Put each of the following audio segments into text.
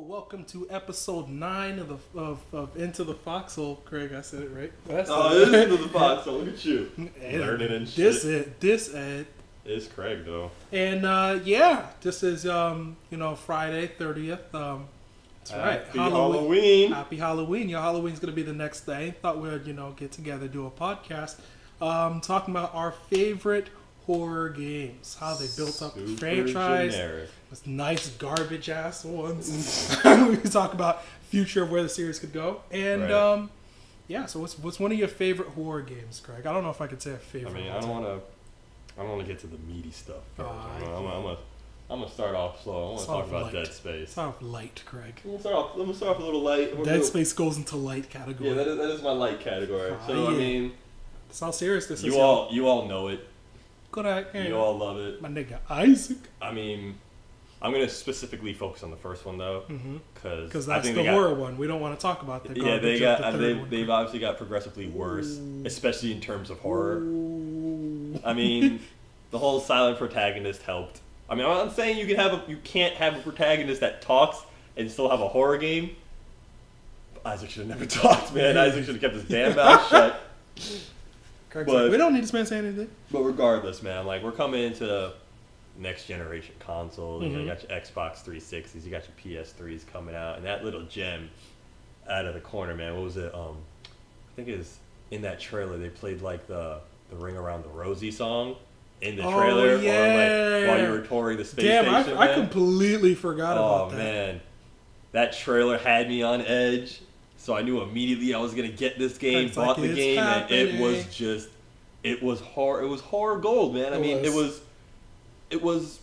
Welcome to episode 9 of Into the Foxhole. Craig, I said it right. It is Into the Foxhole. Look at you. Learning and shit. This Ed. It's Craig, though. And, this is, Friday, 30th. That's right. Happy Halloween. Happy Halloween. Your Halloween's going to be the next day. Thought we'd, get together, do a podcast, talking about our favorite horror games, how they built up the franchise. Generic. Those nice garbage ass ones. We can talk about future of where the series could go. And right. So what's one of your favorite horror games, Craig? I don't know if I could say a favorite. I mean, I don't want to get to the meaty stuff. I'm gonna start off slow. I want to talk about Dead Space. Start off light, Craig. I'm gonna start off a little light. Dead Space goes into light category. Yeah, that is my light category. So I mean, that's how serious this is. You all know it. Good eye. You all love it. My nigga Isaac. I mean, I'm gonna specifically focus on the first one though, because that's the horror one. We don't want to talk about the garbage. Yeah, they've obviously got progressively worse, especially in terms of horror. I mean, the whole silent protagonist helped. I mean, I'm not saying you can't have a protagonist that talks and still have a horror game. Isaac should have never talked, man. Isaac should have kept his damn mouth shut. But we don't need this man saying anything. But regardless, man, like we're coming into next generation consoles. You got your Xbox 360s, you got your PS3s coming out, and that little gem out of the corner, man. What was it? I think it was in that trailer. They played like the Ring Around the Rosie song in the trailer, or like while you were touring the space station. I completely forgot about that. Oh man, that trailer had me on edge. So I knew immediately I was gonna get this game, bought the game, and it was horror gold, man. I mean, it was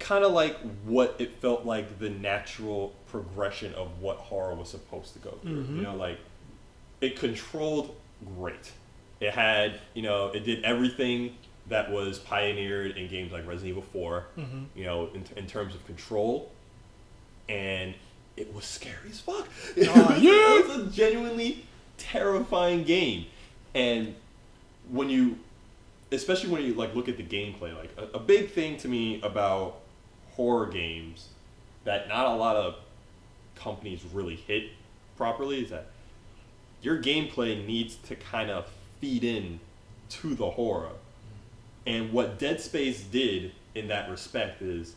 kind of like what it felt like the natural progression of what horror was supposed to go through. You know, like it controlled great. It had, it did everything that was pioneered in games like Resident Evil 4. In terms of control, and it was scary as fuck. It was a genuinely terrifying game. And especially when you like look at the gameplay, like a big thing to me about horror games that not a lot of companies really hit properly is that your gameplay needs to kind of feed in to the horror. And what Dead Space did in that respect is,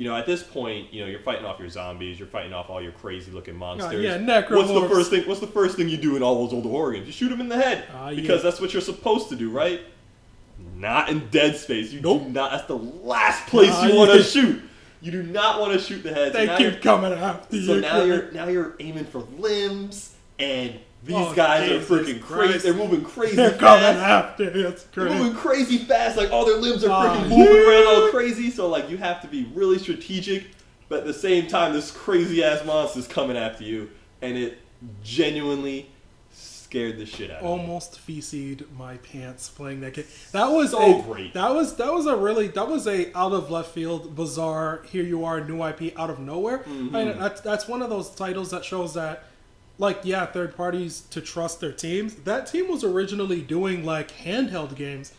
at this point, you're fighting off your zombies, you're fighting off all your crazy looking monsters. Necromorphs. What's the first thing you do in all those old horror games? You shoot them in the head. Because that's what you're supposed to do, right? Not in Dead Space. You do not. That's the last place you want to shoot. You do not want to shoot the heads. They keep coming after you. So now you're aiming for limbs, and these guys are freaking crazy. They're moving crazy fast. They're coming after you. It's crazy. They're moving crazy fast. Like all their limbs are freaking moving around all crazy. So like you have to be really strategic, but at the same time, this crazy ass monster's coming after you, and it genuinely scared the shit out of me. Almost feces my pants playing that game. That was great. That was a out of left field, bizarre. Here you are, new IP out of nowhere. And that's one of those titles that shows that, third parties to trust their teams. That team was originally doing handheld games,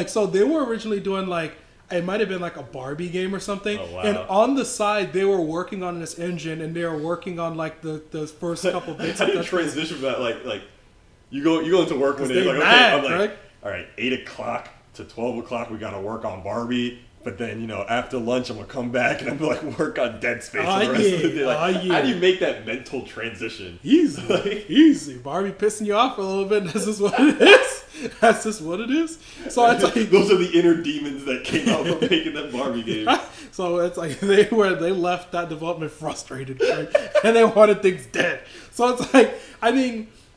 so they were originally doing it might have been a Barbie game or something. Oh, wow. And on the side, they were working on this engine, and they were working on the first couple bits. How do you transition from that? You go into work one day, all right, 8 o'clock to 12 o'clock, we got to work on Barbie. But then, after lunch, I'm going to come back and I'm going to work on Dead Space for the rest of the day. How do you make that mental transition? Easy. Easy. Barbie pissing you off a little bit, and this is what it is. That's just what it is. So it's those are the inner demons that came out from making that Barbie game. So it's they left that development frustrated, right? And they wanted things dead. So it's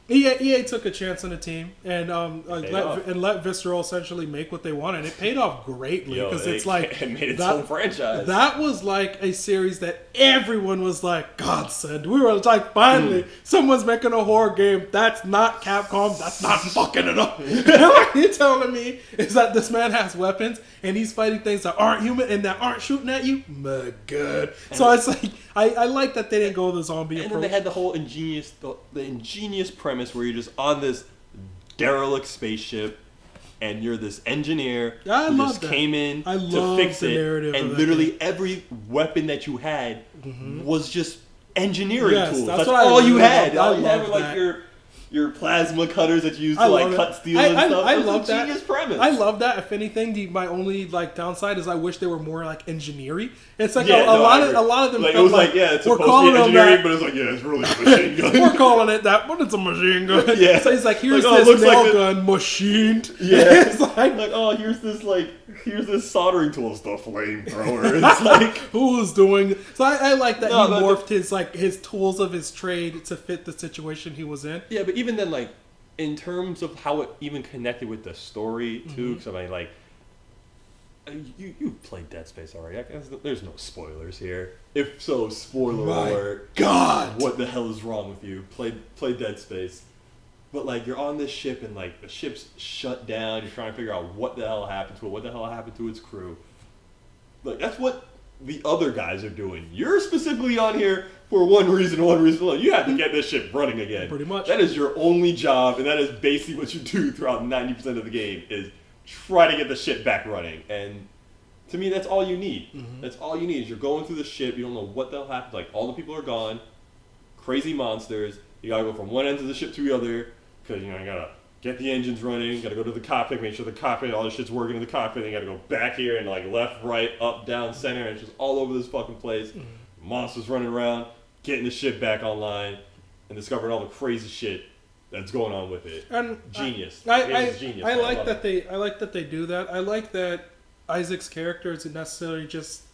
EA took a chance on the team and let Visceral essentially make what they wanted. And it paid off greatly because it's like it made its own franchise. That was like a series that everyone was like, godsend. We were like, finally, someone's making a horror game. That's not Capcom. That's not fucking it up. What you're telling me is that this man has weapons and he's fighting things that aren't human and that aren't shooting at you. My God. So it's like I like that they didn't go the zombie approach. And then they had the whole ingenious premise where you're just on this derelict spaceship and you're this engineer who just came in to fix it, and literally every weapon that you had was just engineering tools. That's all you had. All you had were like your plasma cutters that you use to like cut steel and stuff. I love that. Genius premise. I love that. If anything, my only like downside is I wish they were more like engineering. It's like a lot of them. Like, it was like it's supposed to be engineering, but it's like it's really a machine gun. We're calling it that, but it's a machine gun. Yeah. So he's like, here's this nail gun machined. Yeah. It's like here's this soldering tool stuff flamethrower. It's like who's doing? So I like that he morphed his tools of his trade to fit the situation he was in. Yeah, but even then, like in terms of how it even connected with the story too, because I mean, like you played Dead Space already. There's no spoilers here. If so, spoiler alert. God, what the hell is wrong with you? Play Dead Space. But like you're on this ship and like the ship's shut down. You're trying to figure out what the hell happened to it. What the hell happened to its crew? Like that's what the other guys are doing. You're specifically on here for one reason alone. You have to get this ship running again. Pretty much. That is your only job, and that is basically what you do throughout 90% of the game is try to get the ship back running. And to me, that's all you need. That's all you need is you're going through the ship. You don't know what the hell happened. Like all the people are gone. Crazy monsters. You gotta go from one end of the ship to the other. Because, you gotta get the engines running, gotta go to the cockpit, make sure the cockpit, all the shit's working in the cockpit, then you gotta go back here and like left, right, up, down, center, and it's just all over this fucking place. Monsters running around, getting the ship back online, and discovering all the crazy shit that's going on with it. And genius. Genius. I like that they do that. I like that Isaac's character isn't necessarily just,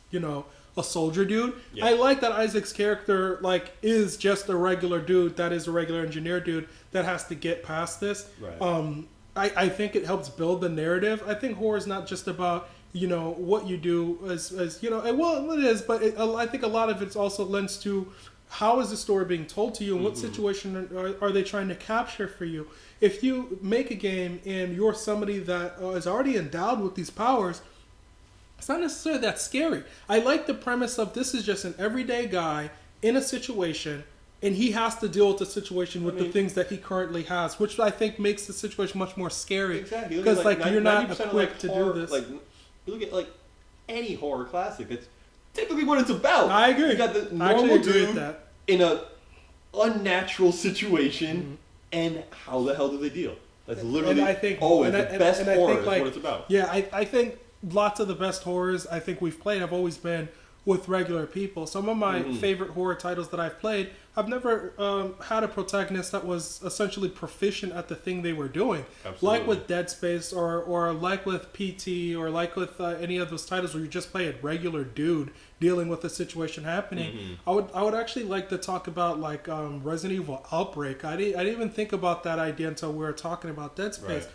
a soldier dude. Yeah. I like that Isaac's character is just a regular dude that is a regular engineer dude that has to get past this. Right. I think it helps build the narrative. I think horror is not just about what you do as well it is, but I think a lot of it also lends to how is the story being told to you and what situation are they trying to capture for you. If you make a game and you're somebody that is already endowed with these powers, it's not necessarily that scary. I like the premise of this is just an everyday guy in a situation, and he has to deal with the situation with the things that he currently has, which I think makes the situation much more scary. Exactly. Because you're not equipped to do this. Like, you look at any horror classic, that's typically what it's about. I agree. You got the normal dude in a unnatural situation, and how the hell do they deal? That's literally the best horror is what it's about. Yeah, I think lots of the best horrors I think we've played have always been with regular people. Some of my favorite horror titles that I've played, I've never had a protagonist that was essentially proficient at the thing they were doing. Absolutely. Like with Dead Space or like with PT or like with any of those titles where you just play a regular dude dealing with a situation happening. I would actually like to talk about Resident Evil Outbreak. I didn't even think about that idea until we were talking about Dead Space. Right.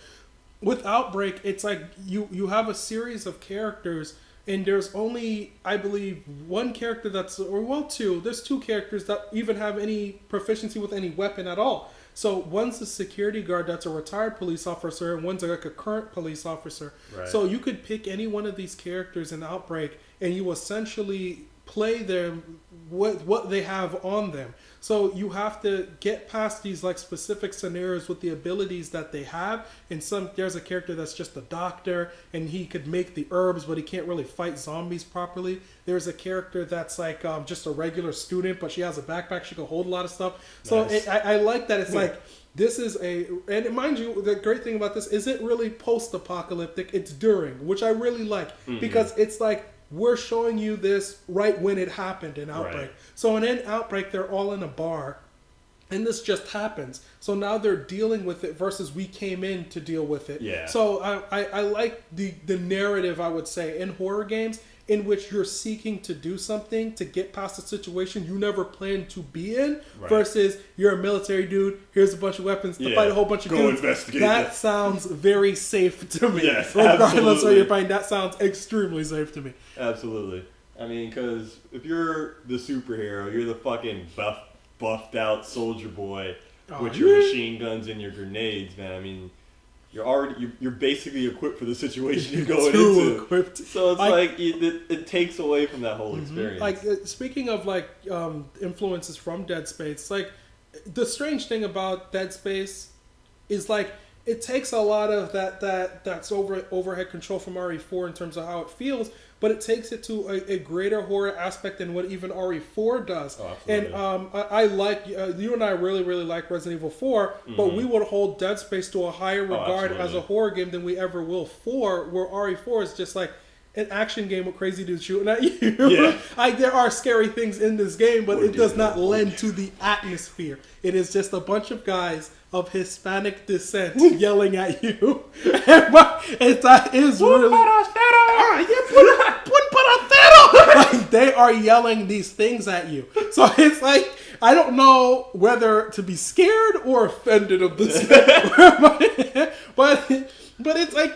With Outbreak, it's like you have a series of characters, and there's only, I believe, one character two. There's two characters that even have any proficiency with any weapon at all. So one's a security guard that's a retired police officer, and one's like a current police officer. Right. So you could pick any one of these characters in Outbreak, and you essentially play them what they have on them. So you have to get past these specific scenarios with the abilities that they have. And there's a character that's just a doctor and he could make the herbs, but he can't really fight zombies properly. There's a character that's just a regular student, but she has a backpack. She can hold a lot of stuff. Nice. So I like that. It's this is and mind you, the great thing about this isn't really post-apocalyptic. It's during, which I really like because it's we're showing you this right when it happened in Outbreak. Right. So in Outbreak, they're all in a bar, and this just happens. So now they're dealing with it versus we came in to deal with it. Yeah. So I like the narrative, I would say, in horror games. in which you're seeking to do something to get past a situation you never planned to be in, versus you're a military dude, here's a bunch of weapons to fight a whole bunch of dudes. Investigate that sounds very safe to me. Yes, regardless of your fighting, that sounds extremely safe to me. Absolutely. I mean, because if you're the superhero, you're the fucking buffed out soldier boy with your machine guns and your grenades, man. I mean, you're basically equipped for the situation you're going into. Equipped. So it's it takes away from that whole experience. Like speaking of influences from Dead Space, like the strange thing about Dead Space is like it takes a lot of that's overhead control from RE4 in terms of how it feels, but it takes it to a greater horror aspect than what even RE4 does. Oh, absolutely. And I like you and I really like Resident Evil 4, but we would hold Dead Space to a higher regard as a horror game than we ever will 4, where RE4 is just like an action game with crazy dudes shooting at you. Yeah. There are scary things in this game, but it does not lend to the atmosphere. It is just a bunch of guys of Hispanic descent yelling at you. That is really... Like, they are yelling these things at you. So it's like, I don't know whether to be scared or offended of this. but it's like,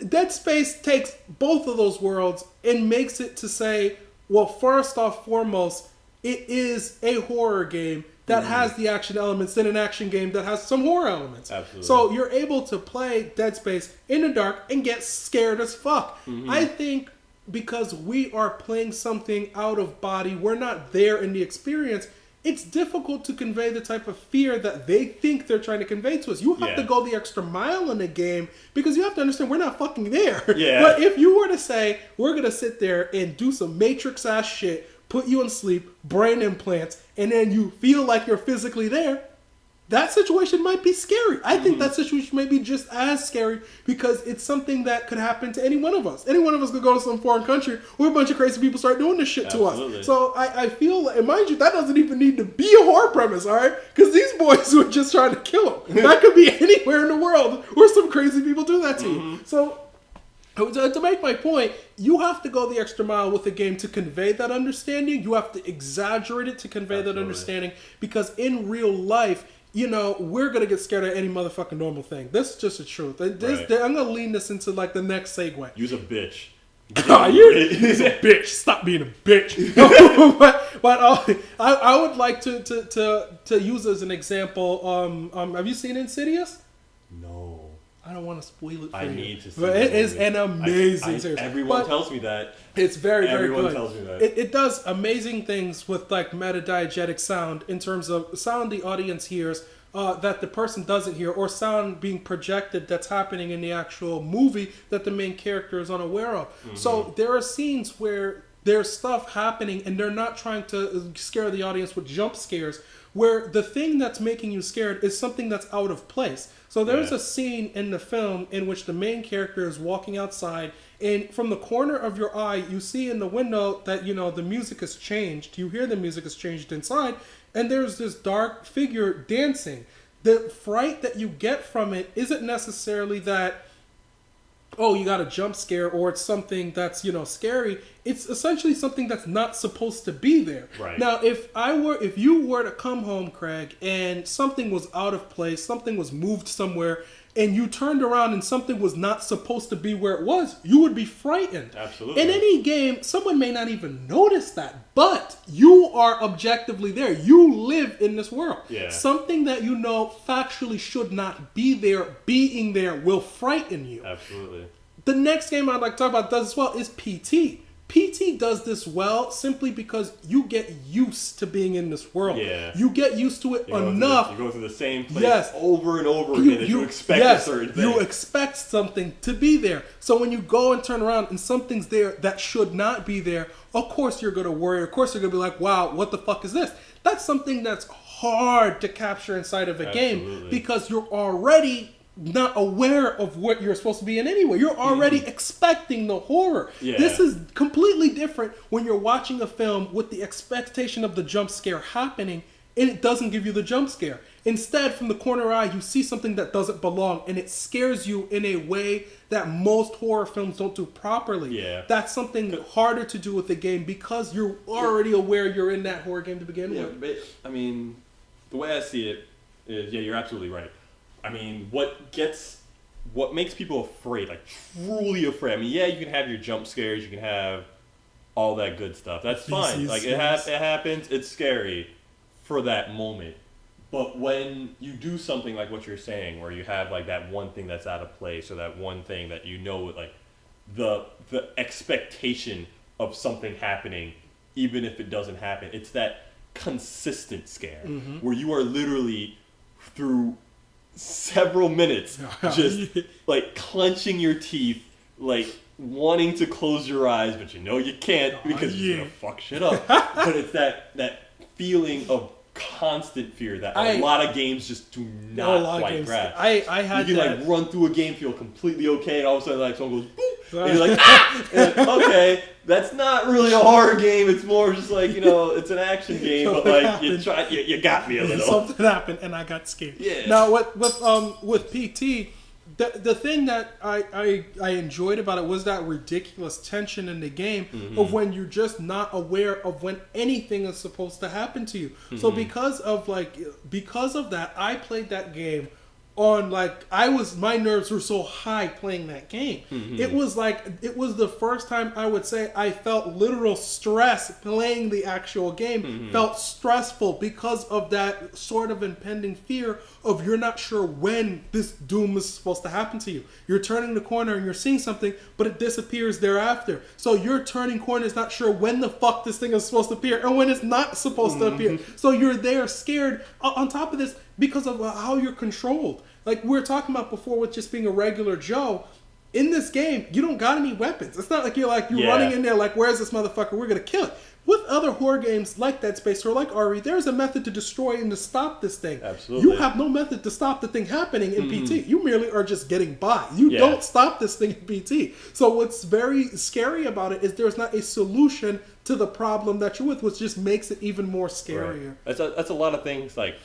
Dead Space takes both of those worlds and makes it to say, well, first off, foremost, it is a horror game that has the action elements in an action game that has some horror elements. Absolutely. So you're able to play Dead Space in the dark and get scared as fuck. I think because we are playing something out of body, we're not there in the experience, it's difficult to convey the type of fear that they think they're trying to convey to us. You have to go the extra mile in the game because you have to understand we're not fucking there. Yeah. But if you were to say, we're going to sit there and do some Matrix-ass shit, put you in sleep, brain implants, and then you feel like you're physically there, that situation might be scary. I think that situation might be just as scary because it's something that could happen to any one of us. Any one of us could go to some foreign country where a bunch of crazy people start doing this shit to us. So I feel like, and mind you, that doesn't even need to be a horror premise, all right? Because these boys were just trying to kill him. That could be anywhere in the world where some crazy people do that to you. So to make my point, you have to go the extra mile with the game to convey that understanding. You have to exaggerate it to convey that understanding because in real life, you know, we're going to get scared of any motherfucking normal thing. This is just the truth. I'm going to lean this into like the next segue. Use a bitch. You're a bitch. Stop being a bitch. but I would like to use as an example. Have you seen Insidious? No. I don't want to spoil it for you. I need to see but it is an amazing series. Everyone tells me that. It's very good. Everyone tells me that. It does amazing things with like meta-diegetic sound in terms of sound the audience hears that the person doesn't hear, or sound being projected that's happening in the actual movie that the main character is unaware of. So there are scenes where there's stuff happening and they're not trying to scare the audience with jump scares, where the thing that's making you scared is something that's out of place. So there's a scene in the film in which the main character is walking outside, and from the corner of your eye, you see in the window that, you know, the music has changed. You hear the music has changed inside, and there's this dark figure dancing. The fright that you get from it isn't necessarily that, oh, you got a jump scare or it's something that's, you know, scary. It's essentially something that's not supposed to be there. Right. Now, if you were to come home, Craig, and something was out of place, something was moved somewhere, and you turned around and something was not supposed to be where it was, you would be frightened. Absolutely. In any game, someone may not even notice that, but you are objectively there. You live in this world. Yeah. Something that you know factually should not be there, being there will frighten you. Absolutely. The next game I'd like to talk about does as well is PT. PT does this well simply because you get used to being in this world. Yeah. You get used to it enough. You go to the same place over and over again and you expect a certain thing. You expect something to be there. So when you go and turn around and something's there that should not be there, of course you're going to worry. Of course you're going to be like, wow, what the fuck is this? That's something that's hard to capture inside of a game because you're already not aware of what you're supposed to be in anyway. You're already expecting the horror. Yeah. This is completely different when you're watching a film with the expectation of the jump scare happening and it doesn't give you the jump scare. Instead, from the corner eye, you see something that doesn't belong, and it scares you in a way that most horror films don't do properly. Yeah. That's something harder to do with the game because you're already aware you're in that horror game to begin with. But, I mean, the way I see it is, you're absolutely right. I mean, what makes people afraid, like truly afraid. I mean, you can have your jump scares, you can have all that good stuff. That's fine. Like it happens. It's scary for that moment. But when you do something like what you're saying, where you have like that one thing that's out of place, or that one thing that like the expectation of something happening, even if it doesn't happen, it's that consistent scare where you are literally through several minutes just like clenching your teeth, like wanting to close your eyes, but you know you can't because you're gonna fuck shit up. But it's that feeling of constant fear that a lot of games just do not quite grasp. I had you can like run through a game, feel completely okay, and all of a sudden like someone goes boop, and you're like ah! And okay, that's not really a horror game. It's more just like, it's an action game, but like you got me a little. Something happened and I got scared. Yeah. Now with PT, the thing that I enjoyed about it was that ridiculous tension in the game of when you're just not aware of when anything is supposed to happen to you. So because of that, I played that game on my nerves were so high playing that game. It was the first time I would say I felt literal stress playing the actual game. Felt stressful because of that sort of impending fear of you're not sure when this doom is supposed to happen to you. You're turning the corner and you're seeing something, but it disappears thereafter. So you're turning corners not sure when the fuck this thing is supposed to appear and when it's not supposed to appear. So you're there scared on top of this because of how you're controlled. Like we were talking about before with just being a regular Joe, in this game, you don't got any weapons. It's not like you're running in there like, where's this motherfucker? We're going to kill it. With other horror games like Dead Space or like RE, there's a method to destroy and to stop this thing. Absolutely. You have no method to stop the thing happening in PT. You merely are just getting by. You don't stop this thing in PT. So what's very scary about it is there's not a solution to the problem that you're with, which just makes it even more scarier. Right. That's a lot of things, like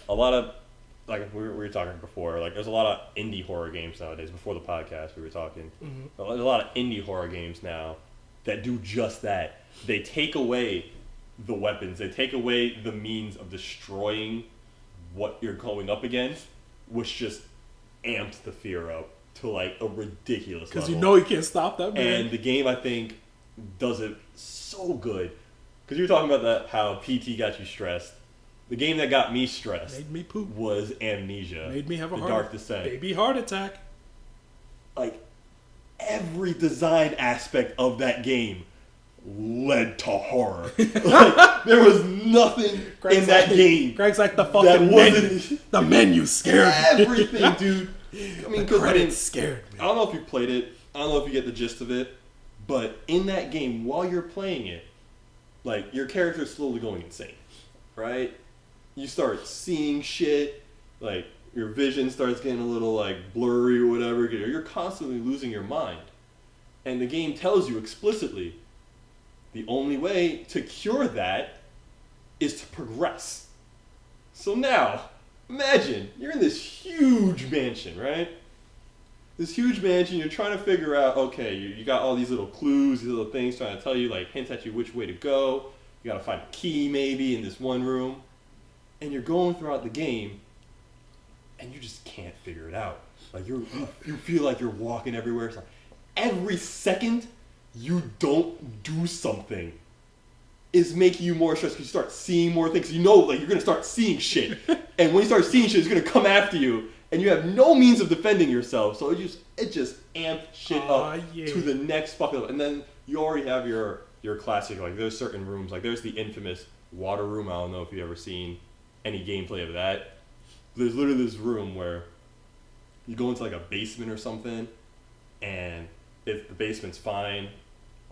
we were talking before, like there's a lot of indie horror games nowadays. Before the podcast we were talking, there's a lot of indie horror games now that do just that. They take away the weapons, they take away the means of destroying what you're going up against, which just amps the fear up to like a ridiculous level. Because you can't stop that, man. And the game, I think, does it so good. Because you were talking about that, how PT got you stressed. The game that got me stressed made me poop. Was Amnesia. Made me have a Dark Descent. Baby heart attack. Like, every design aspect of that game led to horror. Like, there was nothing in that game. Greg's like, the fucking menu. The menu scared me. Everything, dude. I mean, because scared me. I don't know if you played it. I don't know if you get the gist of it. But in that game, while you're playing it, like, your character is slowly going insane. Right? You start seeing shit, like your vision starts getting a little like blurry or whatever. You're constantly losing your mind. And the game tells you explicitly, the only way to cure that is to progress. So now, imagine, you're in this huge mansion, right? This huge mansion, you're trying to figure out, okay, you got all these little clues, these little things trying to tell you, like hints at you which way to go. You gotta find a key maybe in this one room. And you're going throughout the game, and you just can't figure it out. Like you feel like you're walking everywhere. It's like every second you don't do something is making you more stressed because you start seeing more things. You know, like you're gonna start seeing shit, and when you start seeing shit, it's gonna come after you, and you have no means of defending yourself. So it just amped shit up to the next fucking level. And then you already have your classic, like there's certain rooms, like there's the infamous water room. I don't know if you've ever seen any gameplay of that. There's literally this room where you go into like a basement or something, and if the basement's fine,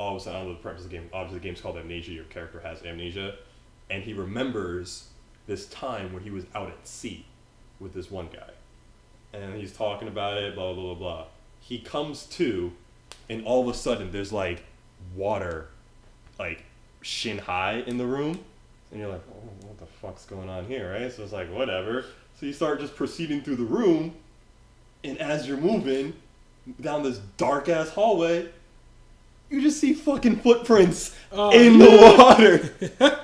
all of a sudden, I don't know the premise of the game, obviously the game's called Amnesia, your character has amnesia, and he remembers this time when he was out at sea with this one guy. And he's talking about it, blah, blah, blah, blah. He comes to, and all of a sudden there's like water, like shin high in the room. And you're like, oh, what the fuck's going on here, right? So it's like, whatever. So you start just proceeding through the room, and as you're moving down this dark-ass hallway, you just see fucking footprints in the water.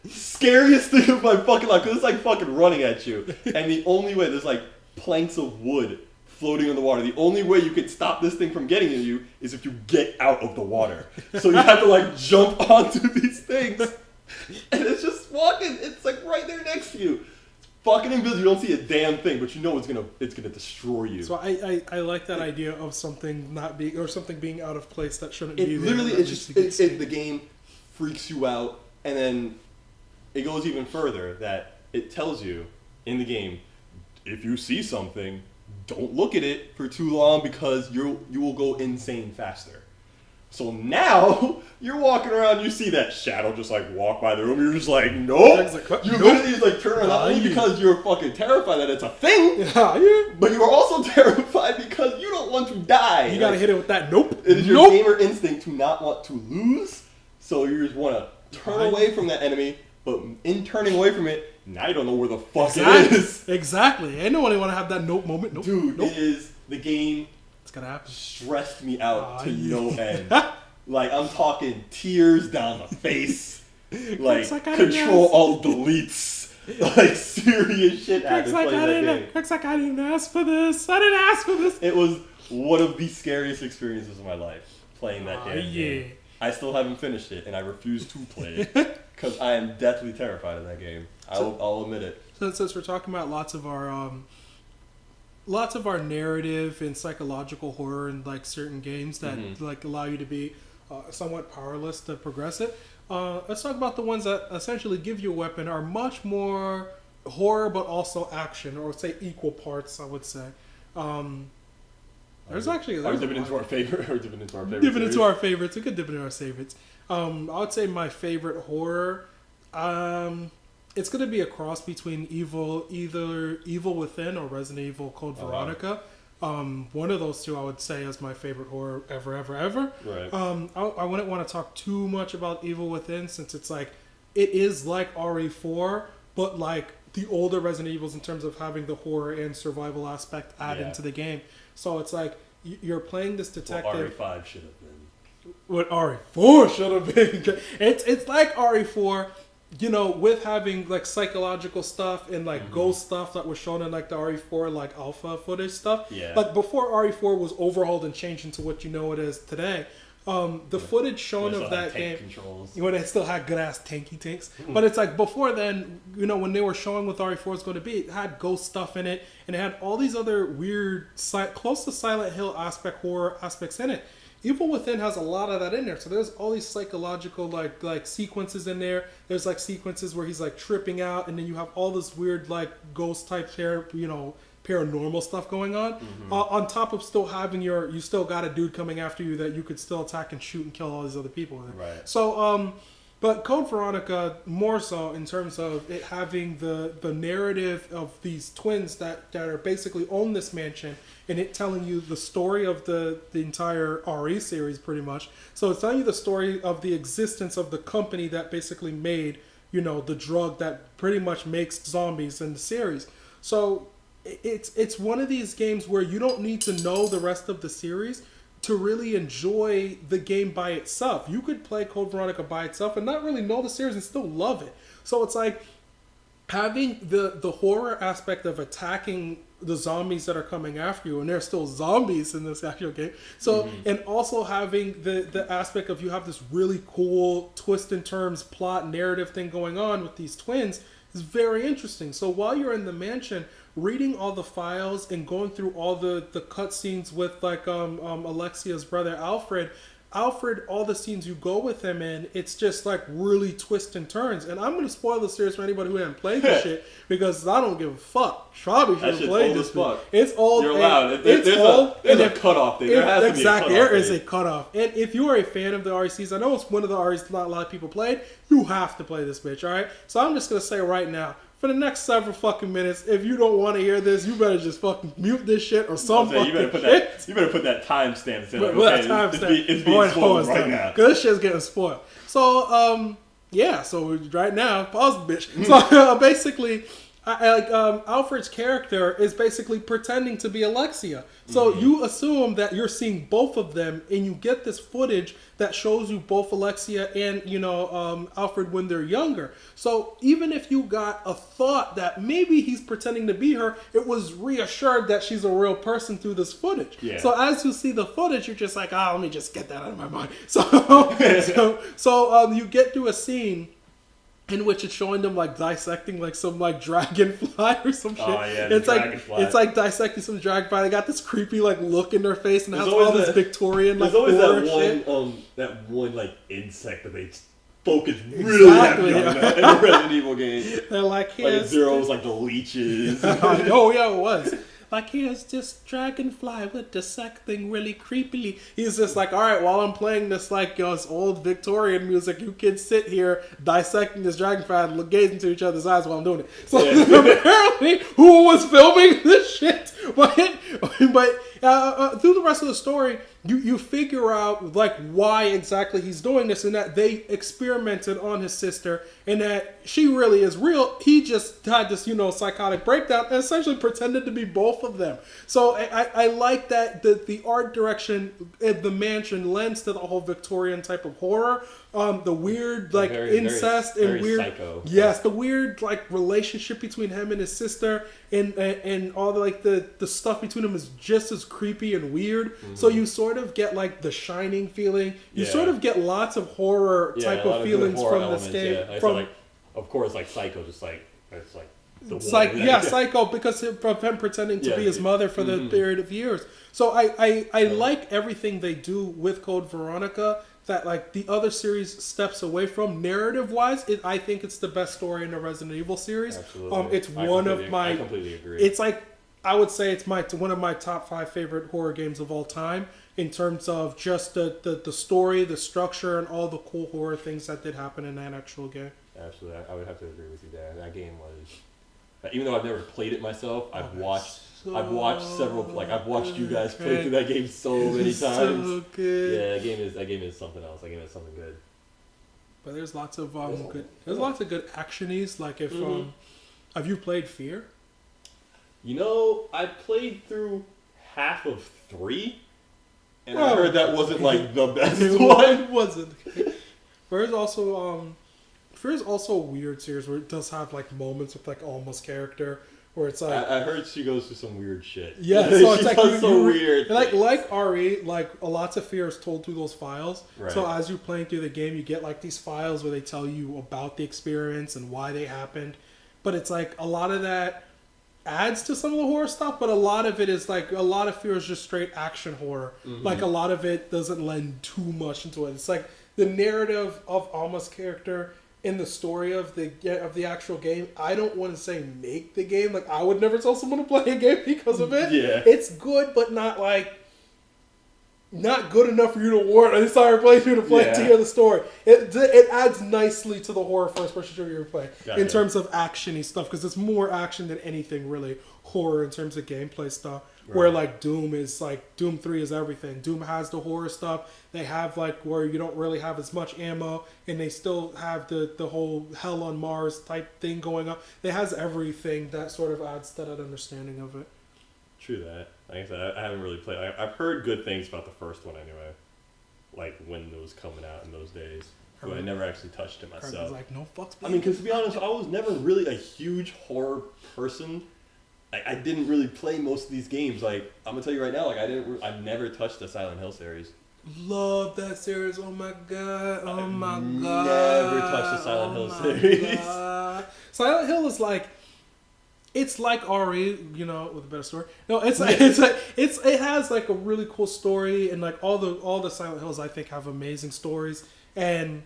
Scariest thing of my fucking life, because it's like fucking running at you. And the only way, there's like planks of wood floating in the water. The only way you can stop this thing from getting to you is if you get out of the water. So you have to like jump onto these things. And it's just walking. It's like right there next to you. It's fucking invisible. You don't see a damn thing, but you know it's gonna destroy you. So I like that idea of something not being, or something being out of place that shouldn't be there. Literally, it's just the game freaks you out, and then it goes even further that it tells you in the game, if you see something, don't look at it for too long because you will go insane faster. So now you're walking around, you see that shadow just like walk by the room. You're just like, nope. Like, you literally just like turn around, not only because you're fucking terrified that it's a thing, but you are also terrified because you don't want to die. You gotta hit it with that nope. It is your gamer instinct to not want to lose, so you just want to turn away from that enemy. But in turning away from it, now you don't know where the fuck it is. Exactly. Ain't nobody want to have that nope moment. Nope. Dude, it is the game. It's gonna happen. Stressed me out to no end. Like, I'm talking tears down the face. Like control alt deletes. Like, serious shit happens playing that game. Looks like I didn't ask for this. I didn't ask for this. It was one of the scariest experiences of my life playing that game. I still haven't finished it, and I refuse to play it because I am deathly terrified of that game. I'll admit it. Since we're talking about lots of our narrative and psychological horror in like certain games that like allow you to be somewhat powerless to progress it, let's talk about the ones that essentially give you a weapon, are much more horror but also action, or say equal parts, I would say. There's dipping into our favorite, or dipping into our favorite. Dipping into our favorites. We could dip into our favorites. I would say my favorite horror. It's gonna be a cross between either Evil Within or Resident Evil Code Veronica. One of those two I would say is my favorite horror ever. Right. I wouldn't want to talk too much about Evil Within, since it's like, it is like RE4, but like the older Resident Evils in terms of having the horror and survival aspect added into the game. So it's like you're playing this detective. What RE5 should have been. What RE4 should have been. It's like RE4, you know, with having like psychological stuff and like ghost stuff that was shown in like the RE4 like alpha footage stuff. Yeah. Like before RE4 was overhauled and changed into what you know it is today. The footage shown of that game, when it still had good ass tanky tanks, but it's like before then, you know, when they were showing what RE4 was going to be, it had ghost stuff in it, and it had all these other weird, close to Silent Hill horror aspects in it. Evil Within has a lot of that in there, so there's all these psychological like sequences in there. There's like sequences where he's like tripping out, and then you have all this weird like ghost type paranormal stuff going on. On top of still having you still got a dude coming after you that you could still attack and shoot and kill all these other people with. Right. So but Code Veronica more so in terms of it having the narrative of these twins that are basically own this mansion, and it telling you the story of the entire RE series pretty much. So it's telling you the story of the existence of the company that basically made, you know, the drug that pretty much makes zombies in the series. So it's one of these games where you don't need to know the rest of the series to really enjoy the game by itself. You could play Code Veronica by itself and not really know the series and still love it. So it's like having the horror aspect of attacking the zombies that are coming after you, and there's still zombies in this actual game. So and also having the aspect of you have this really cool twist and turns plot narrative thing going on with these twins is very interesting. So while you're in the mansion, reading all the files and going through all the cutscenes with like Alexia's brother Alfred, all the scenes you go with him in, it's just like really twists and turns. And I'm gonna spoil the series for anybody who hasn't played this shit, because I don't give a fuck. Probably should have played this. It's old. You're allowed. There's a cutoff thing. There has to be exactly. There is a cutoff. And if you are a fan of the RECs, I know it's one of the REs not a lot of people played. You have to play this bitch. All right. So I'm just gonna say right now, for the next several fucking minutes, if you don't want to hear this, you better just fucking mute this shit or something. You better put that timestamp in. It's being spoiled right now. Because this shit's getting spoiled. So, Yeah, so right now, pause, bitch. So basically, Alfred's character is basically pretending to be Alexia. So you assume that you're seeing both of them, and you get this footage that shows you both Alexia and Alfred when they're younger. So even if you got a thought that maybe he's pretending to be her, it was reassured that she's a real person through this footage. Yeah. So as you see the footage, you're just like, let me just get that out of my mind. So you get to a scene in which it's showing them like dissecting like some like dragonfly or some shit. Oh yeah, it's like dissecting some dragonfly. They got this creepy like look in their face and has all this Victorian like there's always that one like insect that they focus really heavy on in the Resident Evil game. They're like Zero was like the leeches. Oh yeah, it was. Like, here's this dragonfly with dissecting really creepily. He's just like, all right, while I'm playing this, like, this old Victorian music, you kids sit here dissecting this dragonfly and gazing into each other's eyes while I'm doing it. So apparently, who was filming this shit? But through the rest of the story, you figure out like why exactly he's doing this, and that they experimented on his sister, and that she really is real. He just had this psychotic breakdown and essentially pretended to be both of them. So I like that the art direction of the mansion lends to the whole Victorian type of horror. The weird like incest and very weird psycho. Yes, the weird like relationship between him and his sister, and all the like the stuff between them is just as creepy and weird. So you sort of get like the Shining feeling. You sort of get lots of horror type of feelings from this game. Of course, like Psycho, just like it's like the it's like Psycho, because of him pretending to be his mother for the period of years. So I like everything they do with Code Veronica that like the other series steps away from. Narrative wise, I think it's the best story in the Resident Evil series. Absolutely. It's one of my. I completely agree. It's like I would say it's one of my top 5 favorite horror games of all time in terms of just the story, the structure, and all the cool horror things that did happen in that actual game. Absolutely, I would have to agree with you there. That game was, even though I've never played it myself, I've watched several. Like I've watched you guys play through that game so many times. So good. Yeah, that game is something else. That game is something good. But there's lots of good. There's lots of good actionies. Like if have you played Fear? I played through half of 3, and I heard that wasn't like the best one. It wasn't. There's also Fear's also a weird series where it does have like moments with like almost character where it's like I heard she goes through some weird shit. Yeah, so it's she like does so weird. Like RE, like a lot of Fear is told through those files. Right. So as you're playing through the game, you get like these files where they tell you about the experience and why they happened. But it's like a lot of that adds to some of the horror stuff, but a lot of it is like a lot of Fear is just straight action horror. Like a lot of it doesn't lend too much into it. It's like the narrative of Alma's character in the story of the actual game. I don't want to say make the game. Like I would never tell someone to play a game because of it. Yeah, it's good, but not good enough for you to warrant an entire playthrough to play to hear the story. It adds nicely to the horror first person shooter you play in terms of actiony stuff, because it's more action than anything really horror in terms of gameplay stuff. Right. Where like Doom is like Doom 3 is everything. Doom has the horror stuff. They have like where you don't really have as much ammo, and they still have the whole Hell on Mars type thing going on. It has everything that sort of adds to that understanding of it. True that. Like I said, I haven't really played. I've heard good things about the first one anyway. Like when it was coming out in those days. But I never actually touched it myself. I was like, no fucks. I mean, because to be honest, I was never really a huge horror person. I didn't really play most of these games. Like I'm gonna tell you right now, like I never touched the Silent Hill series. Love that series. Oh my god. Oh my god. Never touched the Silent Hill series. God. Silent Hill is like. It's like RE, with a better story. No, it has like a really cool story, and like all the Silent Hills I think have amazing stories. And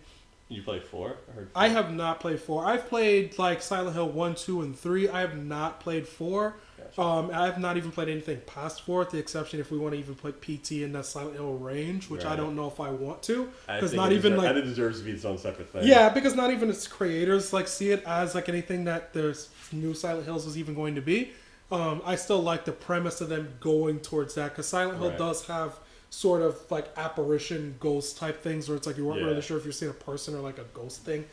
you played 4? I have not played 4. I've played like Silent Hill 1, 2, and 3. I have not played 4. Gotcha. I have not even played anything past 4, with the exception if we want to even play PT in the Silent Hill range, which I don't know if I want to, because not even like it deserves to be its own separate thing. Yeah, because not even its creators like see it as like anything that there's new Silent Hills was even going to be. I still like the premise of them going towards that, because Silent Hill does have sort of like apparition ghost type things where it's like you weren't really sure if you're seeing a person or like a ghost thing.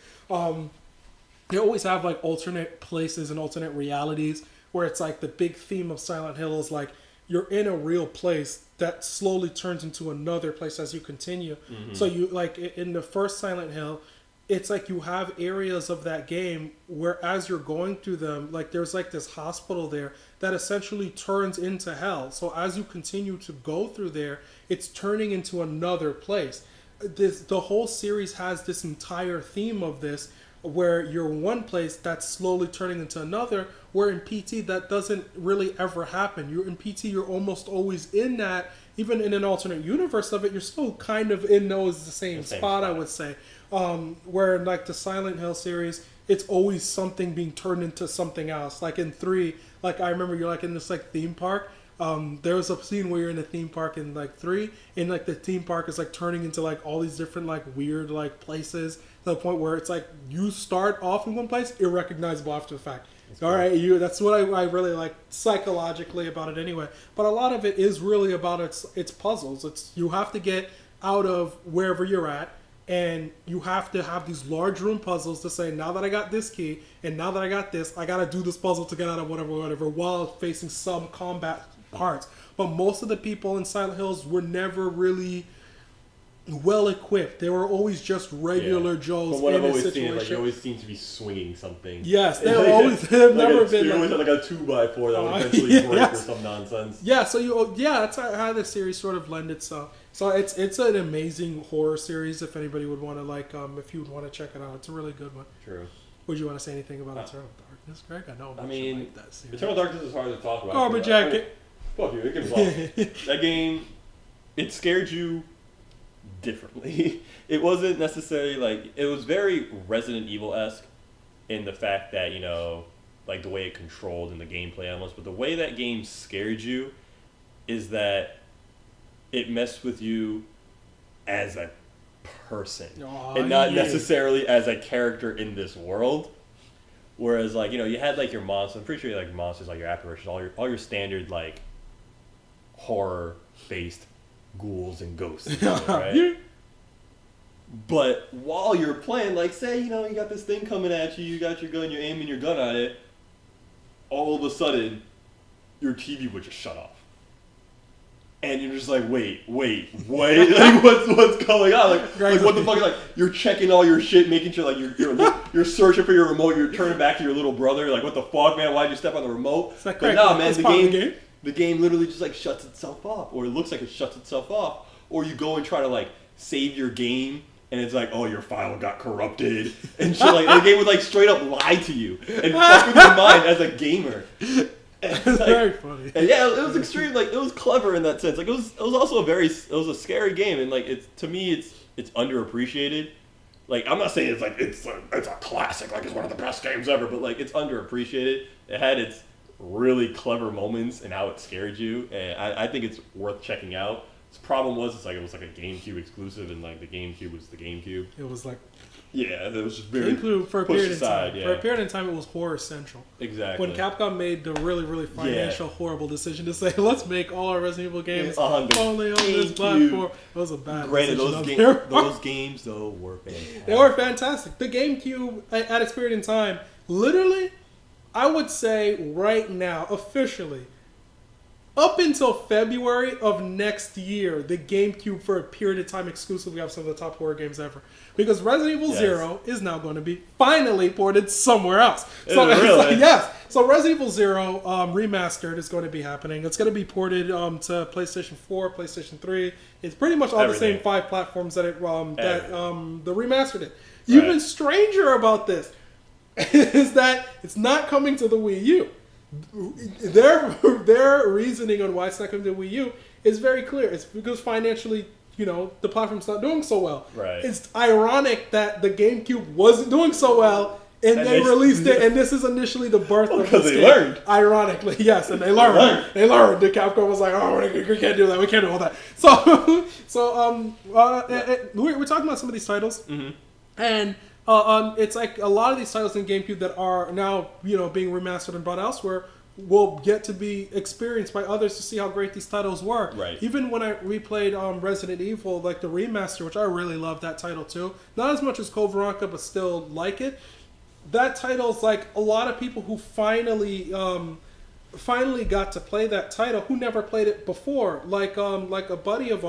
They always have like alternate places and alternate realities where it's like the big theme of Silent Hill is like you're in a real place that slowly turns into another place as you continue. So you like in the first Silent Hill, it's like you have areas of that game where as you're going through them, like there's like this hospital there that essentially turns into hell. So as you continue to go through there, it's turning into another place. The whole series has this entire theme of this where you're one place that's slowly turning into another, where in PT that doesn't really ever happen. You're in PT, you're almost always in that, even in an alternate universe of it, you're still kind of in the same spot, I would say. Where in like the Silent Hill series, it's always something being turned into something else. Like in 3, like I remember you're like in this like theme park. There was a scene where you're in a theme park in like 3, and like the theme park is like turning into like all these different like weird like places to the point where it's like you start off in one place, irrecognizable after the fact. That's what I really like psychologically about it anyway. But a lot of it is really about its puzzles. It's you have to get out of wherever you're at, and you have to have these large room puzzles to say, now that I got this key and now that I got this, I gotta do this puzzle to get out of whatever while facing some combat parts. But most of the people in Silent Hills were never really well equipped. They were always just regular Joes in a situation. Like, you always seem to be swinging something. Yes, they've never been. You always had like a 2x4 that would eventually break or some nonsense. Yeah, so that's how the series sort of lend itself. So it's an amazing horror series. If anybody would want to if you would want to check it out, it's a really good one. True. Would you want to say anything about Eternal Darkness, Greg? I know. I mean, like that series. Eternal Darkness is hard to talk about. Garbage Jacket. Fuck you. It was that game. It scared you differently. It wasn't necessarily like it was very Resident Evil-esque in the fact that like the way it controlled in the gameplay almost, but the way that game scared you is that it messed with you as a person and not necessarily as a character in this world. Whereas like you had like your monsters. I'm pretty sure like monsters, like your apparitions, all your standard like horror based ghouls and ghosts and stuff, right? But while you're playing, like say you got this thing coming at you, you got your gun, you're aiming your gun at it, all of a sudden your TV would just shut off. And you're just like, wait, like what's going on? Like what the fuck? Like you're checking all your shit, making sure like you're searching for your remote. You're turning back to your little brother. Like what the fuck, man? Why'd you step on the remote? Like, but no, man, the game literally just like shuts itself off, or it looks like it shuts itself off. Or you go and try to like save your game, and it's like, oh, your file got corrupted and shit. Like the game would like straight up lie to you and fuck with your mind as a gamer. It's like, very funny. And yeah, it was extreme. Like it was clever in that sense. Like it was also it was a scary game, and like to me it's underappreciated. Like I'm not saying it's a classic, like it's one of the best games ever, but like it's underappreciated. It had its really clever moments and how it scared you, and I think it's worth checking out. Its problem was it was like a GameCube exclusive, and like the GameCube was the GameCube. It was like it was just very for a period aside, of time. For a period of time, it was horror central. Exactly. When Capcom made the really, really financial horrible decision to say, let's make all our Resident Evil games only on this platform, it was a bad decision. Those games though were fantastic. They were fantastic. The GameCube at its period in time, literally, I would say right now, officially, up until February of next year, the GameCube for a period of time exclusively have some of the top horror games ever. Because Resident Evil 0 is now going to be finally ported somewhere else. So really? Yes. So Resident Evil 0 Remastered is going to be happening. It's going to be ported to PlayStation 4, PlayStation 3. It's pretty much all the same 5 platforms that the remastered it. Even stranger about this is that it's not coming to the Wii U. Their reasoning on why it's not coming to the Wii U is very clear. It's because financially, the platform's not doing so well. Right. It's ironic that the GameCube wasn't doing so well, and they released it, and this is initially the birth of this game. Because they learned. Ironically, yes, and they learned. They learned. The Capcom was like, oh, we can't do that. We can't do all that. We're talking about some of these titles, and it's like a lot of these titles in GameCube that are now being remastered and brought elsewhere will get to be experienced by others to see how great these titles were. Right. Even when I replayed Resident Evil, like the remaster, which I really love that title too. Not as much as Code Veronica, but still like it. That title's like a lot of people who finally got to play that title who never played it before. Like a buddy of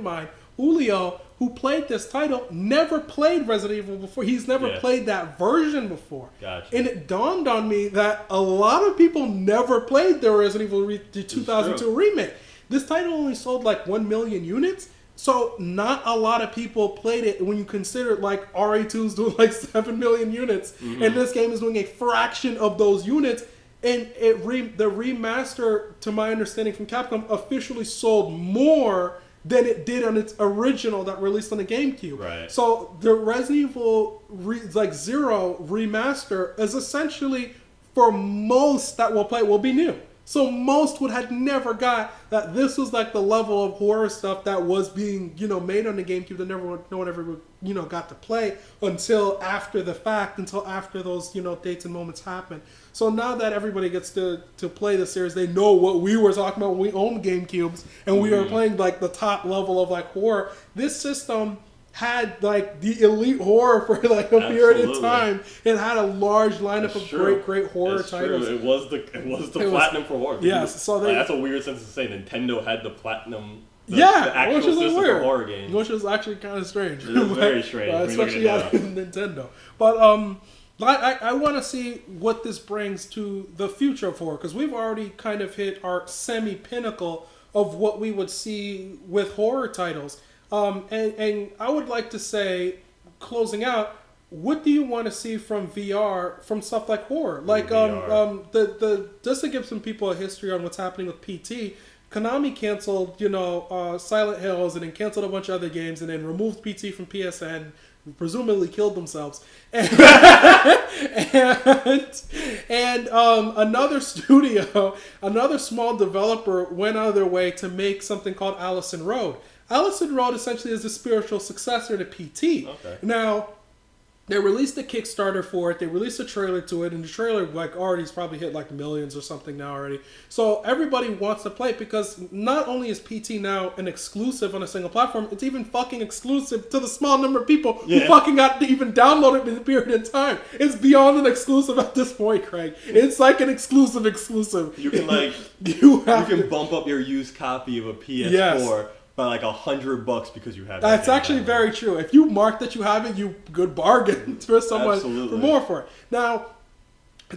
mine, Julio, who played this title, never played Resident Evil before. He's never played that version before. Gotcha. And it dawned on me that a lot of people never played the Resident Evil the 2002 remake. This title only sold like 1 million units. So not a lot of people played it when you consider like RE2 is doing like 7 million units. Mm-hmm. And this game is doing a fraction of those units. And the remaster, to my understanding from Capcom, officially sold more than it did on its original that released on the GameCube. Right. So the Resident Evil Zero remaster is essentially, for most that will play, will be new. So most had never got that this was like the level of horror stuff that was being, made on the GameCube that no one ever, got to play until after the fact, until after those, dates and moments happened. So now that everybody gets to play the series, they know what we were talking about when we owned GameCubes and we were playing like the top level of like horror. This system had like the elite horror for like a period of time. It had a large lineup of great horror titles. True. It was the platinum for horror. Yes, so that's a weird sense to say. Nintendo had the platinum. The actual system weird. for horror games, which is actually kind of strange. It is very strange, especially out of Nintendo. But I want to see what this brings to the future of horror, because we've already kind of hit our semi-pinnacle of what we would see with horror titles. And I would like to say, closing out, what do you want to see from VR from stuff like horror? Like just to give some people a history on what's happening with PT. Konami canceled, Silent Hills, and then canceled a bunch of other games, and then removed PT from PSN, presumably killed themselves. And another studio, another small developer went out of their way to make something called Allison Road. Allison Road essentially is the spiritual successor to PT. Okay. Now, they released a Kickstarter for it. They released a trailer to it, and the trailer already's probably hit like millions or something now already. So everybody wants to play it, because not only is PT now an exclusive on a single platform, it's even fucking exclusive to the small number of people who fucking got to even download it in a period of time. It's beyond an exclusive at this point, Craig. It's like an exclusive. You can you can bump up your used copy of a PS4. By like $100 because you have that. That's actually very true. If you mark that you have it, you good bargain for someone for more for it. Now,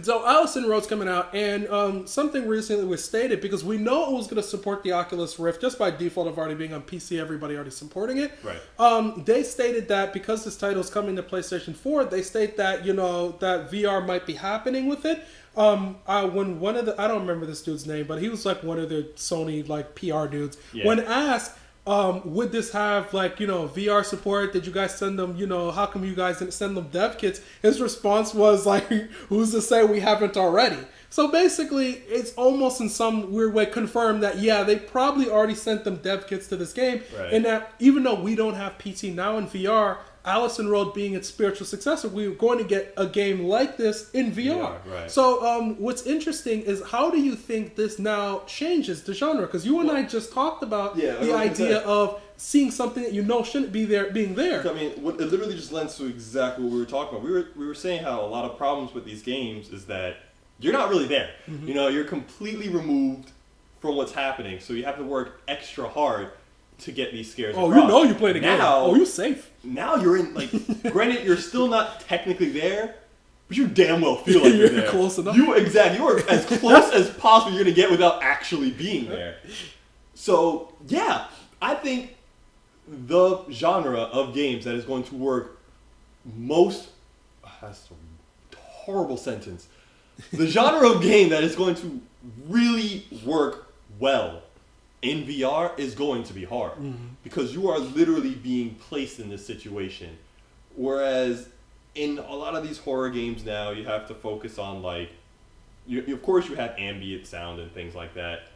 so Allison Road's coming out, and something recently was stated, because we know it was going to support the Oculus Rift just by default of already being on PC. Everybody already supporting it. Right. They stated that because this title is coming to PlayStation 4, they state that that VR might be happening with it. When one of the, I don't remember this dude's name, but he was like one of the Sony like PR dudes. Yeah. When asked, would this have VR support? Did you guys send them, how come you guys didn't send them dev kits? His response was like, who's to say we haven't already? So basically, it's almost in some weird way confirmed that, they probably already sent them dev kits to this game. Right. And that even though we don't have PT now in VR, Allison Road being its spiritual successor, we were going to get a game like this in VR. Right. So what's interesting is, how do you think this now changes the genre? Because you and I just talked about the idea of seeing something that shouldn't be there being there. I mean, it literally just lends to exactly what we were talking about. We were saying how a lot of problems with these games is that you're not really there. Mm-hmm. You're completely removed from what's happening, so you have to work extra hard to get these scares across. You played a game. You're safe. Now you're in, granted, you're still not technically there, but you damn well feel like you're there. Close enough. You are as close as possible you're going to get without actually being there. So, I think the genre of games that is going to work that's a horrible sentence. The genre of game that is going to really work well in VR is going to be hard, because you are literally being placed in this situation. Whereas in a lot of these horror games now, you have to focus on of course you have ambient sound and things like that,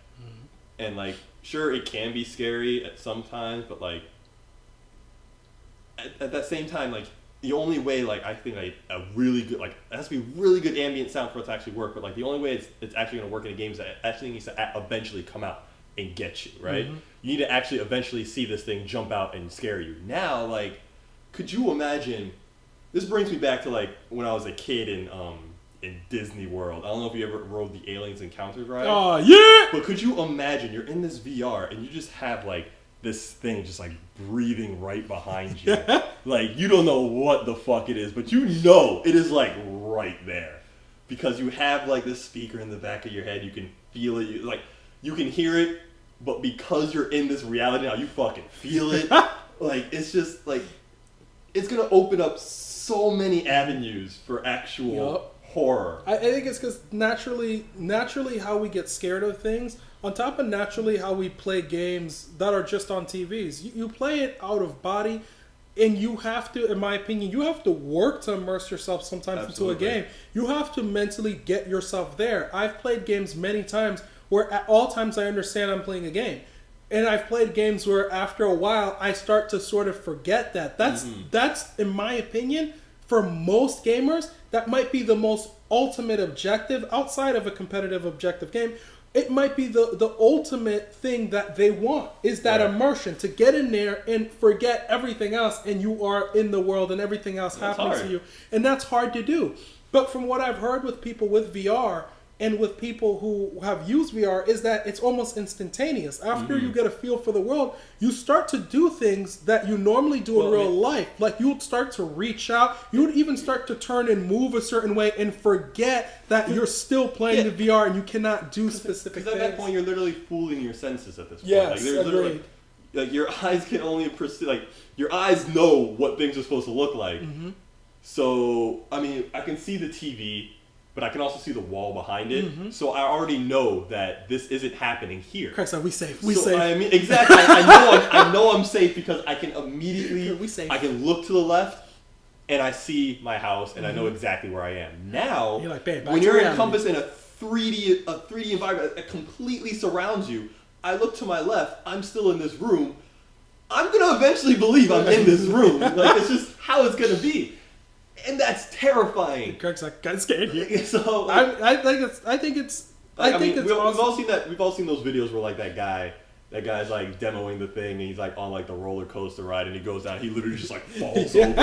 and sure, it can be scary at some times, but at that same time, the only way, like, I think like a really good, like, it has to be really good ambient sound for it to actually work. But like the only way it's actually going to work in a game is that it actually needs to eventually come out and get you, right? You need to actually eventually see this thing jump out and scare you. Now, like, could you imagine? This brings me back to like when I was a kid in Disney World. I don't know if you ever rode the Aliens Encounters ride. Oh yeah! But could you imagine you're in this VR and you just have like this thing just like breathing right behind you? Like you don't know what the fuck it is, but you know it is like right there. Because you have like this speaker in the back of your head, you can feel it, you can hear it, but because you're in this reality now, you fucking feel it. Like it's just like it's gonna open up so many avenues for actual horror. I think it's because naturally how we get scared of things, on top of naturally how we play games that are just on TVs. You play it out of body, and you have to, in my opinion, you have to work to immerse yourself sometimes into a game. You have to mentally get yourself there. I've played games many times where at all times I understand I'm playing a game. And I've played games where after a while I start to sort of forget that. That's in my opinion, for most gamers, that might be the most ultimate objective outside of a competitive objective game. It might be the ultimate thing that they want, is that immersion, to get in there and forget everything else, and you are in the world and everything else happens to you. And that's hard to do. But from what I've heard with people with VR and with people who have used VR is that it's almost instantaneous. After you get a feel for the world, you start to do things that you normally do in real life. Like you would start to reach out. You would even start to turn and move a certain way and forget that you're still playing the VR and you cannot do specific things. Because at that point, you're literally fooling your senses at this point. Yes, like, there's literally, like your eyes can only perceive, like your eyes know what things are supposed to look like. So, I mean, I can see the TV, but I can also see the wall behind it. So I already know that this isn't happening here. Correct, so we safe. We safe. I mean, exactly. I know I'm safe because I can immediately, I can look to the left and I see my house and I know exactly where I am. Now, you're like, babe, when you're encompassed in a 3D environment that completely surrounds you, I look to my left, I'm still in this room. I'm going to eventually believe I'm in this room. Like, it's just how it's going to be. And that's terrifying. Craig's like, got scared here. So like, I think it's we've all seen that. We've all seen those videos where like that guy's like demoing the thing, and he's like on like the roller coaster ride, and he goes down. He literally just like falls over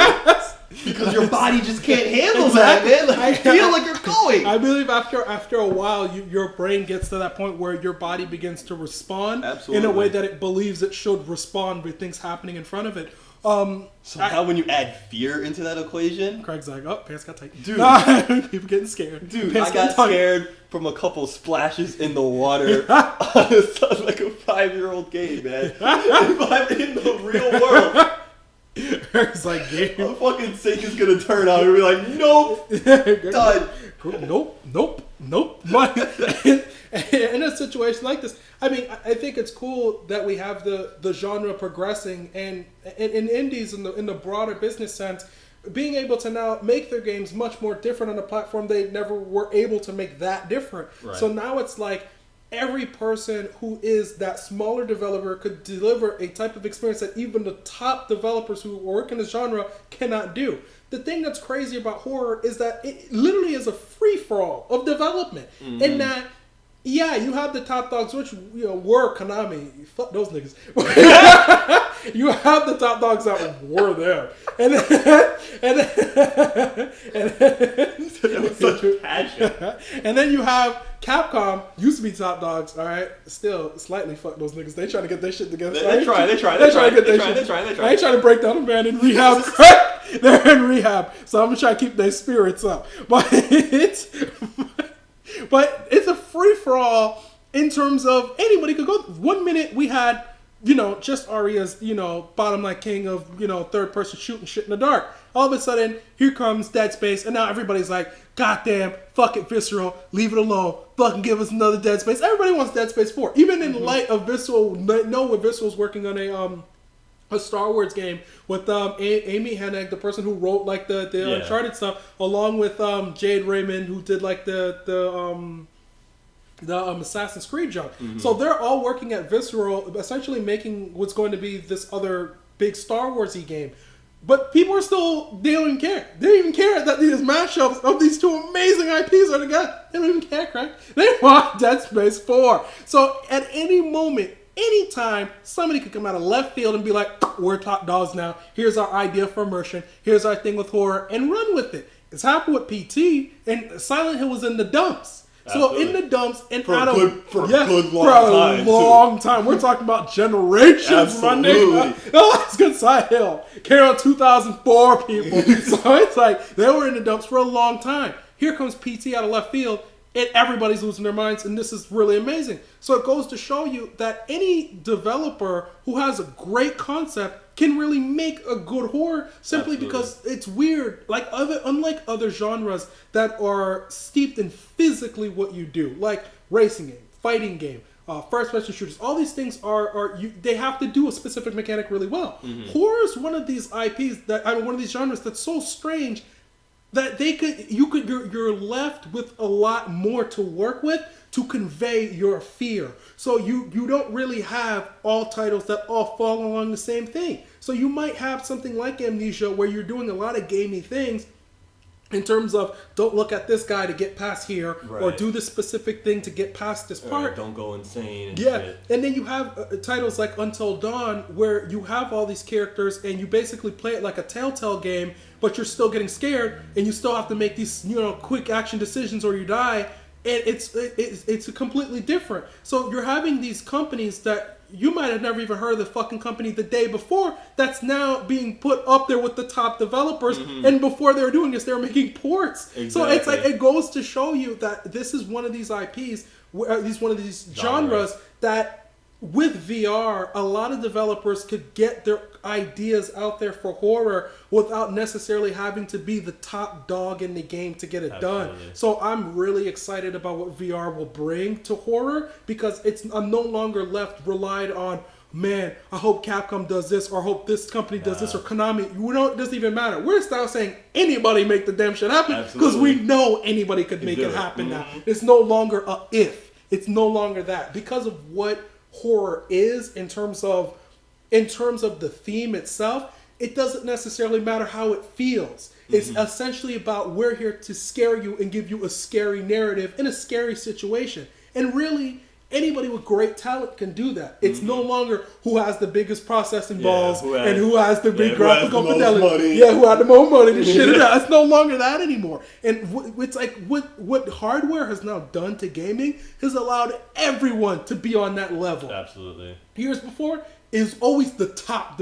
because your body just can't handle that, man. Like you feel like you're going. I believe after a while, your brain gets to that point where your body begins to respond in a way that it believes it should respond with things happening in front of it. So now when you add fear into that equation, Craig's like, oh, pants got tight. Dude. People getting scared. Dude, I got scared from a couple splashes in the water on like a 5-year-old game, man. If I'm in the real world, Craig's like, game. the fucking sink is gonna turn out and be like, nope, done. Nope. But in a situation like this, I mean, I think it's cool that we have the genre progressing, and in indies, in the broader business sense, being able to now make their games much more different on a platform they never were able to make that different. Right. So now it's like every person who is that smaller developer could deliver a type of experience that even the top developers who work in the genre cannot do. The thing that's crazy about horror is that it literally is a free-for-all of development. In that, yeah, you have the top dogs, which were Konami. Fuck those niggas. You have the top dogs that were there, and such passion. And then you have Capcom, used to be top dogs. All right, still slightly fuck those niggas. They trying to get their shit together. They try. They trying to break down a band in rehab. They're in rehab, so I'm gonna try to keep their spirits up. But it's a free for all in terms of anybody could go. 1 minute we had, just Aria's, bottom line king of, third person shooting shit in the dark. All of a sudden, here comes Dead Space, and now everybody's like, goddamn, fuck it, Visceral, leave it alone, fucking give us another Dead Space. Everybody wants Dead Space 4. Even in light of Visceral, Visceral's working on a Star Wars game with Amy Hennig, the person who wrote like the Uncharted stuff, along with Jade Raymond, who did like the Assassin's Creed junk. So they're all working at Visceral, essentially making what's going to be this other big Star Wars-y game. But people are still, they don't even care. They don't even care that these mashups of these two amazing IPs are together. They don't even care, Craig. They want Dead Space 4. So at any moment, anytime, somebody could come out of left field and be like, we're top dogs now. Here's our idea for immersion. Here's our thing with horror. And run with it. It's happened with PT, and Silent Hill was in the dumps. Absolutely. So in the dumps and for out a of good long time. We're talking about generations, my nigga. Oh, it's good. Silent Hill came out 2004, people. So it's like they were in the dumps for a long time. Here comes PT out of left field, and everybody's losing their minds, and this is really amazing. So it goes to show you that any developer who has a great concept can really make a good horror simply because it's weird. Unlike other genres that are steeped in physically what you do, like racing game, fighting game, first-person shooters. All these things they have to do a specific mechanic really well. Mm-hmm. Horror is one of these IPs one of these genres that's so strange that you're left with a lot more to work with to convey your fear. So you don't really have all titles that all fall along the same thing. So you might have something like Amnesia where you're doing a lot of gamey things in terms of don't look at this guy to get past here, or do this specific thing to get past this part. Don't go insane. And then you have titles like Until Dawn where you have all these characters and you basically play it like a Telltale game, but you're still getting scared and you still have to make these quick action decisions or you die. And it's completely different. So you're having these companies that you might have never even heard of the fucking company the day before that's now being put up there with the top developers. Mm-hmm. And before they were doing this, they were making ports. Exactly. So it's like it goes to show you that this is one of these IPs, one of these genres that with VR, a lot of developers could get their ideas out there for horror without necessarily having to be the top dog in the game to get it done. So I'm really excited about what VR will bring to horror because I'm no longer relied on, man, I hope Capcom does this or I hope this company does this or Konami. It doesn't even matter. We're now saying anybody make the damn shit happen because we know anybody could make it happen now. It's no longer a if. It's no longer that because of what horror is in terms of the theme itself. It doesn't necessarily matter how it feels. It's essentially about we're here to scare you and give you a scary narrative in a scary situation. And really, anybody with great talent can do that. It's no longer who has the biggest processing balls and who has the big graphical fidelity. Who had the most money to shit it out. It's no longer that anymore. And it's like what hardware has now done to gaming has allowed everyone to be on that level. Absolutely. Years before, it was always the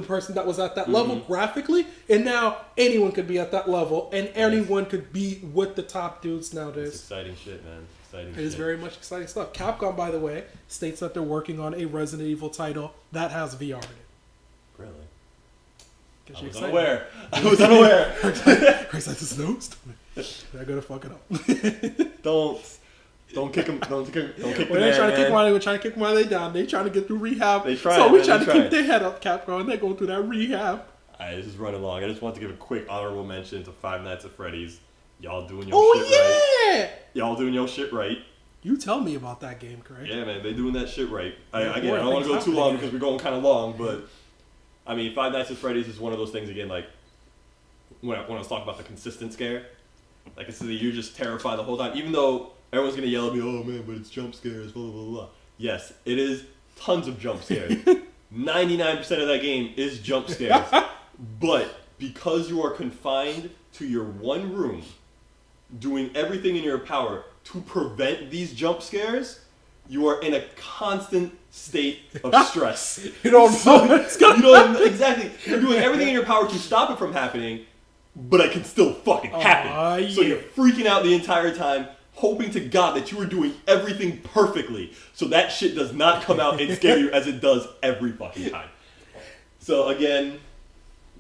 person that was at that level graphically, and now anyone could be at that level, and anyone could be with the top dudes nowadays. It's exciting shit, man. It is very much exciting stuff. Capcom, by the way, states that they're working on a Resident Evil title that has VR in it. Really? I was unaware. Chris, like, this knows. They're gonna fuck it up. Don't kick them. Don't kick them. We're trying to kick them. We're trying to kick them while they down. They trying to get through rehab. They try. So we're trying to keep their head up, Capcom, and they're going through that rehab. Alright, this is running long. I just want to give a quick honorable mention to Five Nights at Freddy's. Y'all doing your shit right. Y'all doing your shit right. You tell me about that game, Craig. Yeah, man, they doing that shit right. I don't want to go too long because we're going kind of long, but I mean, Five Nights at Freddy's is one of those things again. Like when I was talking about the consistent scare, like I said, you're just terrified the whole time, even though everyone's gonna yell at me, "Oh man, but it's jump scares." Blah blah blah. Yes, it is tons of jump scares. 99% of that game is jump scares, but because you are confined to your one room, doing everything in your power to prevent these jump scares, you are in a constant state of stress. You don't know what's going on. Exactly. You're doing everything in your power to stop it from happening, but it can still fucking happen. So you're freaking out the entire time, hoping to God that you are doing everything perfectly, so that shit does not come out and scare you as it does every fucking time. So again,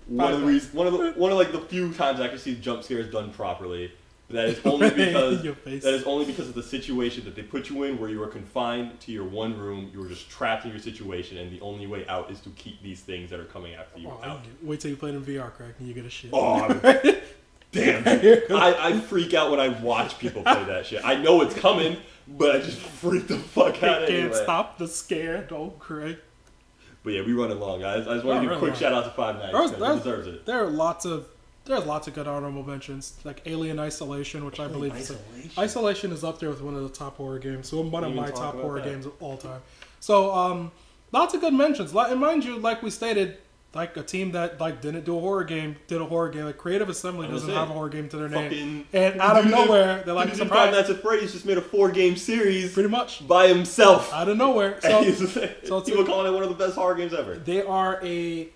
one of the few times I can see jump scares done properly. That is only because of the situation that they put you in, where you are confined to your one room. You are just trapped in your situation, and the only way out is to keep these things that are coming after you out. Wait till you play it in VR, Craig, and you get a shit. Oh, damn! I freak out when I watch people play that shit. I know it's coming, but I just freak the fuck out anyway. Can't stop the scare, don't, Craig. But yeah, we running long, guys. I just want to give a quick shout out to Five Nights. He deserves it. There's lots of good honorable mentions, like Alien Isolation, which I believe Isolation is up there with one of the top horror games. So one of my top horror games of all time. So lots of good mentions. And mind you, like we stated, like a team that like didn't do a horror game did a horror game. Like Creative Assembly doesn't have a horror game to their name, and out of nowhere they're like, surprise! Five Nights at Freddy's just made a 4-game series, pretty much by himself, out of nowhere. So people calling it one of the best horror games ever. They are a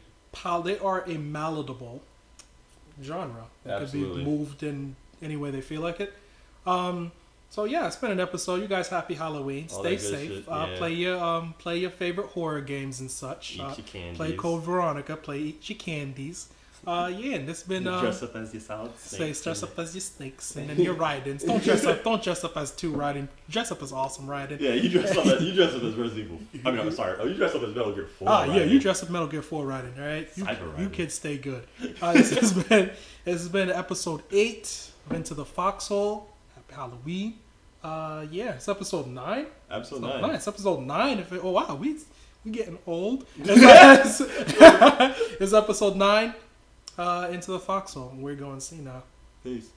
malleable genre that could be moved in any way they feel like it. So yeah, it's been an episode. You guys, happy Halloween. Stay safe. Play your favorite horror games and such. Eat your candies. Play Code Veronica. Eat your candies. And this has been dress up as your solid snakes. Dress up as your snakes, and then your Raidens. Don't dress up as 2 Raiden. Dress up as awesome Raiden. Yeah, you dress up as Resident Evil. I mean, I'm sorry. Oh, you dress up as Metal Gear 4. Yeah, you dress up Metal Gear 4 Raiden. All right, you kids stay good. This has been episode 8 of Into the Foxhole. Happy Halloween. It's episode 9. Episode 9. It's episode 9. Wow, we getting old. It's episode 9. Into the Foxhole. We're going to see now. Peace.